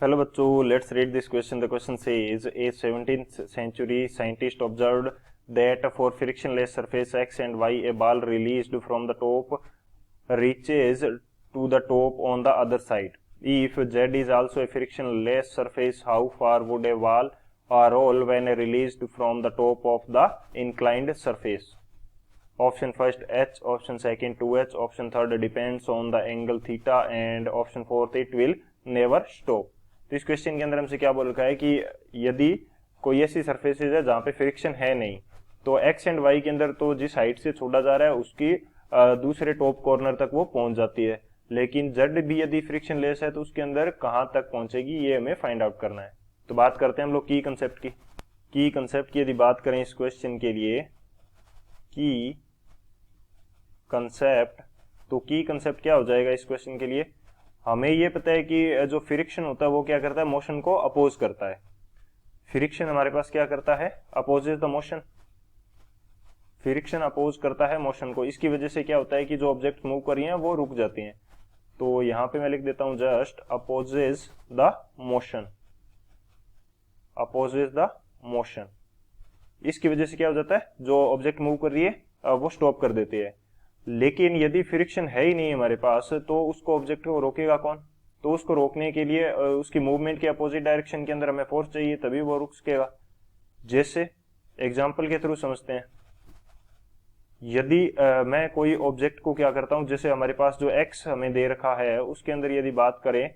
Hello बच्चों, let's read this question. The question says a 17th century scientist observed that for frictionless surface x and y a ball released from the top reaches to the top on the other side. If z is also a frictionless surface, how far would a ball roll when released from the top of the inclined surface? Option first h, option second 2h, option third depends on the angle theta and option fourth it will never stop. तो इस question के अंदर हमसे क्या बोल रखा है कि यदि कोई ऐसी सरफेसेज है जहां पे फ्रिक्शन है नहीं, तो एक्स एंड वाई के अंदर तो जिस हाइट से छोड़ा जा रहा है उसकी दूसरे टॉप कॉर्नर तक वो पहुंच जाती है, लेकिन जेड भी यदि फ्रिक्शन लेस है तो उसके अंदर कहां तक पहुंचेगी ये हमें फाइंड आउट करना है। तो बात करते हैं हम लोग की कंसेप्ट की यदि बात करें इस क्वेश्चन के लिए की कंसेप्ट, तो की कंसेप्ट क्या हो जाएगा इस क्वेश्चन के लिए? हमें ये पता है कि जो फ्रिक्शन होता है वो क्या करता है, मोशन को अपोज करता है। फ्रिक्शन हमारे पास क्या करता है, opposes the motion. Friction oppose करता है मोशन को, इसकी वजह से क्या होता है कि जो ऑब्जेक्ट मूव कर रही हैं वो रुक जाती हैं। तो यहां पे मैं लिख देता हूं just opposes the motion, opposes the motion. इसकी वजह से क्या हो जाता है, जो ऑब्जेक्ट मूव कर रही है वो स्टॉप कर देती है। लेकिन यदि फ्रिक्शन है ही नहीं हमारे पास तो उसको ऑब्जेक्ट को रोकेगा कौन? तो उसको रोकने के लिए उसकी मूवमेंट के अपोजिट डायरेक्शन के अंदर हमें फोर्स चाहिए, तभी वो रुक सकेगा। जैसे एग्जांपल के थ्रू समझते हैं। यदि मैं कोई ऑब्जेक्ट को क्या करता हूं, जैसे हमारे पास जो एक्स हमें दे रखा है उसके अंदर यदि बात करें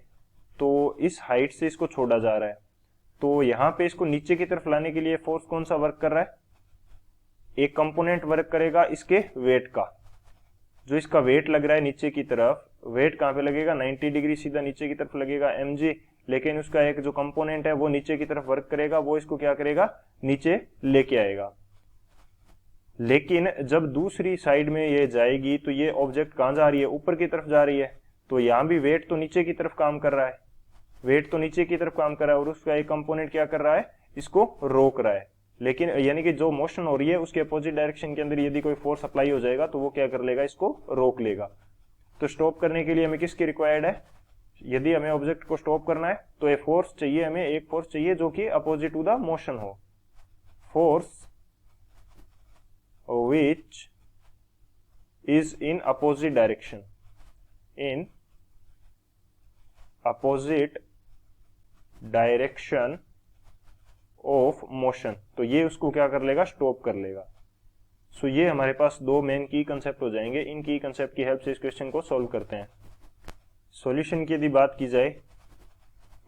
तो इस हाइट से इसको छोड़ा जा रहा है, तो यहां पे इसको नीचे की तरफ लाने के लिए फोर्स कौन सा वर्क कर रहा है? एक कंपोनेंट वर्क करेगा इसके वेट का। जो इसका वेट लग रहा है नीचे की तरफ, वेट कहां पे लगेगा? 90 डिग्री सीधा नीचे की तरफ लगेगा mg, लेकिन उसका एक जो कंपोनेंट है वो नीचे की तरफ वर्क करेगा, वो इसको क्या करेगा, नीचे लेके आएगा। लेकिन जब दूसरी साइड में ये जाएगी तो ये ऑब्जेक्ट कहां जा रही है, ऊपर की तरफ जा रही है, तो यहां भी वेट तो नीचे की तरफ काम कर रहा है, वेट तो नीचे की तरफ काम कर रहा है और उसका एक कंपोनेंट क्या कर रहा है, इसको रोक रहा है। लेकिन यानी कि जो मोशन हो रही है उसके अपोजिट डायरेक्शन के अंदर यदि कोई फोर्स अप्लाई हो जाएगा तो वो क्या कर लेगा, इसको रोक लेगा। तो स्टॉप करने के लिए हमें किसकी रिक्वायर्ड है? यदि हमें ऑब्जेक्ट को स्टॉप करना है तो एक फोर्स चाहिए, हमें एक फोर्स चाहिए जो कि अपोजिट टू द मोशन हो। Force which is in opposite direction, in opposite direction of motion, तो ये उसको क्या कर लेगा, स्टॉप कर लेगा। सो ये हमारे पास दो मेन की कंसेप्ट हो जाएंगे। इन की कंसेप्ट की हेल्प से इस क्वेश्चन को सॉल्व करते हैं। सॉल्यूशन की यदि बात की जाए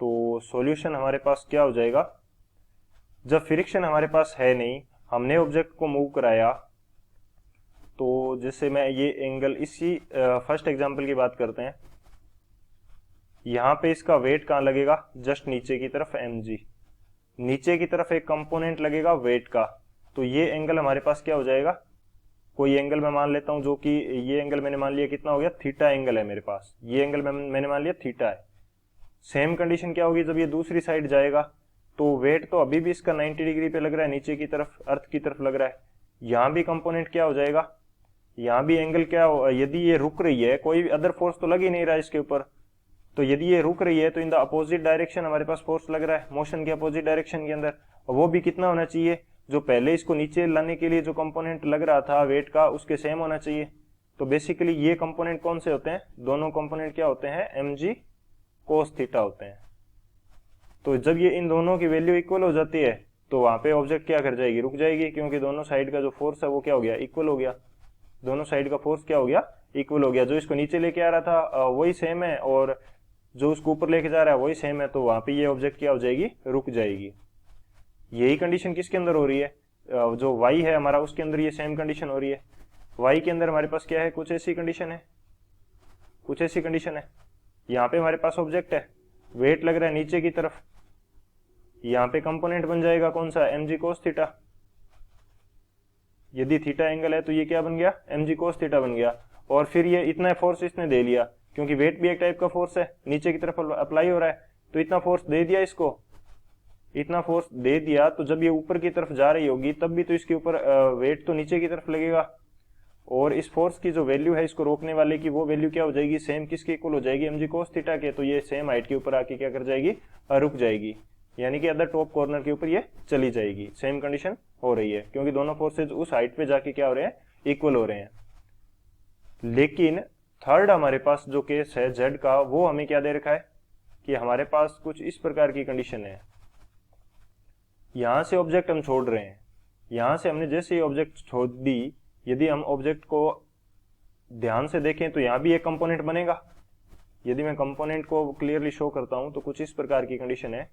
तो सॉल्यूशन हमारे पास क्या हो जाएगा, जब फ्रिक्शन हमारे पास है नहीं, हमने ऑब्जेक्ट को मूव कराया, तो जैसे मैं ये एंगल, इसी फर्स्ट एग्जांपल की बात करते हैं। यहां पे इसका वेट कहां लगेगा, जस्ट नीचे की तरफ mg, नीचे की तरफ एक कंपोनेंट लगेगा वेट का, तो ये एंगल हमारे पास क्या हो जाएगा, कोई एंगल मैं मान लेता हूं जो कि ये एंगल मैंने मान लिया कितना हो गया, थीटा एंगल है मेरे पास, ये एंगल मैंने मान लिया थीटा है। सेम कंडीशन क्या होगी जब ये दूसरी साइड जाएगा, तो वेट तो अभी भी इसका 90 डिग्री पे लग रहा है, नीचे की तरफ अर्थ की तरफ लग रहा है। यहां भी कंपोनेंट क्या हो जाएगा, यहां भी एंगल क्या हो, यदि ये रुक रही है, कोई अदर फोर्स तो लग ही नहीं रहा है इसके ऊपर, तो यदि ये रुक रही है तो इन द अपोजिट डायरेक्शन हमारे पास फोर्स लग रहा है, मोशन के अपोजिट डायरेक्शन के अंदर, और वो भी कितना होना चाहिए, जो पहले इसको नीचे लाने के लिए जो कंपोनेंट लग रहा था वेट का उसके सेम होना चाहिए। तो बेसिकली ये कंपोनेंट कौन से होते हैं, दोनों कंपोनेंट क्या होते हैं, mg cos थीटा होते हैं। तो जब ये इन दोनों की वैल्यू इक्वल हो जाती है तो वहां पे ऑब्जेक्ट क्या कर जाएगी, रुक जाएगी, क्योंकि दोनों साइड का जो फोर्स है वो क्या हो गया, इक्वल हो गया। दोनों साइड का फोर्स क्या हो गया, इक्वल हो गया। जो इसको नीचे लेके आ रहा था वही सेम है और जो उसको ऊपर लेके जा रहा है वही सेम है, तो वहां पे ये ऑब्जेक्ट क्या हो जाएगी, रुक जाएगी। यही कंडीशन किसके अंदर हो रही है, जो y है हमारा उसके अंदर ये सेम कंडीशन हो रही है। y के अंदर हमारे पास क्या है, कुछ ऐसी कंडीशन है, कुछ ऐसी कंडीशन है। यहाँ पे हमारे पास ऑब्जेक्ट है, वेट लग रहा है नीचे की तरफ, यहाँ पे कंपोनेंट बन जाएगा कौन सा, mg cos थीटा। यदि थीटा एंगल है तो ये क्या बन गया, mg cos थीटा बन गया। और फिर ये इतना फोर्स इसने दे लिया, क्योंकि वेट भी एक टाइप का फोर्स है, नीचे की तरफ अप्लाई हो रहा है, तो इतना फोर्स दे दिया इसको, इतना फोर्स दे दिया, तो जब ये ऊपर की तरफ जा रही होगी तब भी तो इसके ऊपर वेट तो नीचे की तरफ लगेगा। और इस फोर्स की जो वैल्यू है इसको रोकने वाले की, वो वैल्यू क्या हो जाएगी, सेम किसके इक्वल हो जाएगी, mg cos थीटा के। तो ये सेम हाइट के ऊपर आके क्या कर जाएगी, रुक जाएगी, यानी कि अदर टॉप कॉर्नर के ऊपर ये चली जाएगी। सेम कंडीशन हो रही है क्योंकि दोनों फोर्सेज उस हाइट पे जाके क्या हो रहे हैं, इक्वल हो रहे हैं। लेकिन थर्ड हमारे पास जो केस है z का, वो हमें क्या दे रखा है कि हमारे पास कुछ इस प्रकार की कंडीशन है। यहां से ऑब्जेक्ट हम छोड़ रहे हैं, यहां से हमने जैसे ही ऑब्जेक्ट छोड़ दी, यदि हम ऑब्जेक्ट को ध्यान से देखें तो यहां भी एक कंपोनेंट बनेगा। यदि मैं कंपोनेंट को क्लियरली शो करता हूं तो कुछ इस प्रकार की कंडीशन है,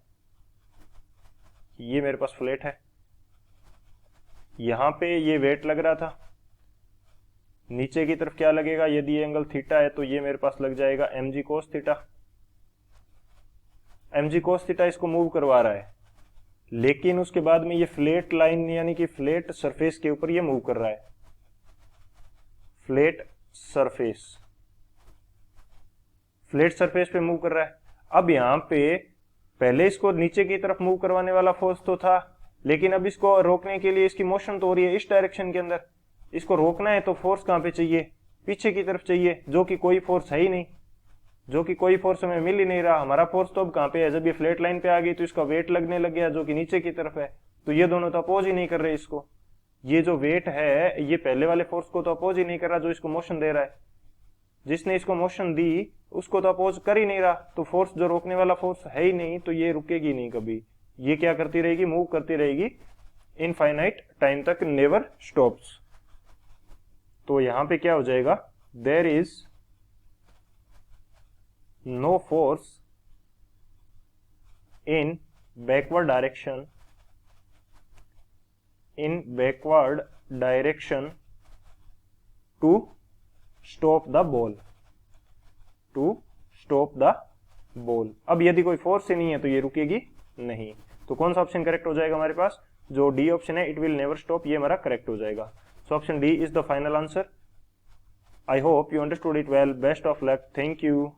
ये मेरे पास फ्लैट है, यहां पे ये वेट लग रहा था, नीचे की तरफ क्या लगेगा, यदि ये एंगल थीटा है तो ये मेरे पास लग जाएगा mg cos theta. mg cos theta इसको मूव करवा रहा है, लेकिन उसके बाद में ये फ्लैट लाइन यानी कि फ्लैट सरफेस के ऊपर ये मूव कर रहा है, फ्लैट सरफेस पे मूव कर रहा है। अब यहां पे पहले इसको नीचे की तरफ मूव करवाने वाला फोर्स तो था, लेकिन अब इसको रोकने के लिए इसकी मोशन तो हो रही है इस डायरेक्शन के अंदर। इसको रोकना है तो फोर्स कहां पे चाहिए, पीछे की तरफ चाहिए, जो कि कोई फोर्स है ही नहीं, जो कि कोई फोर्स हमें मिल ही नहीं रहा। हमारा फोर्स तो अब कहां पे है, जब ये फ्लैट लाइन पे आ गई तो इसका वेट लगने लग गया जो कि नीचे की तरफ है। तो ये दोनों तो अपोज ही नहीं कर रहे इसको, ये जो वेट है ये पहले वाले फोर्स को तो अपोज ही नहीं कर रहा जो इसको मोशन दे रहा है, जिसने इसको मोशन दी उसको तो अपोज कर ही नहीं रहा। तो फोर्स जो रोकने वाला फोर्स है ही नहीं, तो ये रुकेगी नहीं कभी, ये क्या करती रहेगी, मूव करती रहेगी इनफाइनाइट टाइम तक, नेवर स्टॉप्स। तो यहां पे क्या हो जाएगा, there is no force in backward direction to stop the ball. अब यदि कोई फोर्स ही नहीं है तो ये रुकेगी नहीं। तो कौन सा ऑप्शन करेक्ट हो जाएगा हमारे पास, जो डी ऑप्शन है, इट विल नेवर स्टॉप, ये हमारा करेक्ट हो जाएगा। So option D is the final answer. I hope you understood it well. Best of luck. Thank you.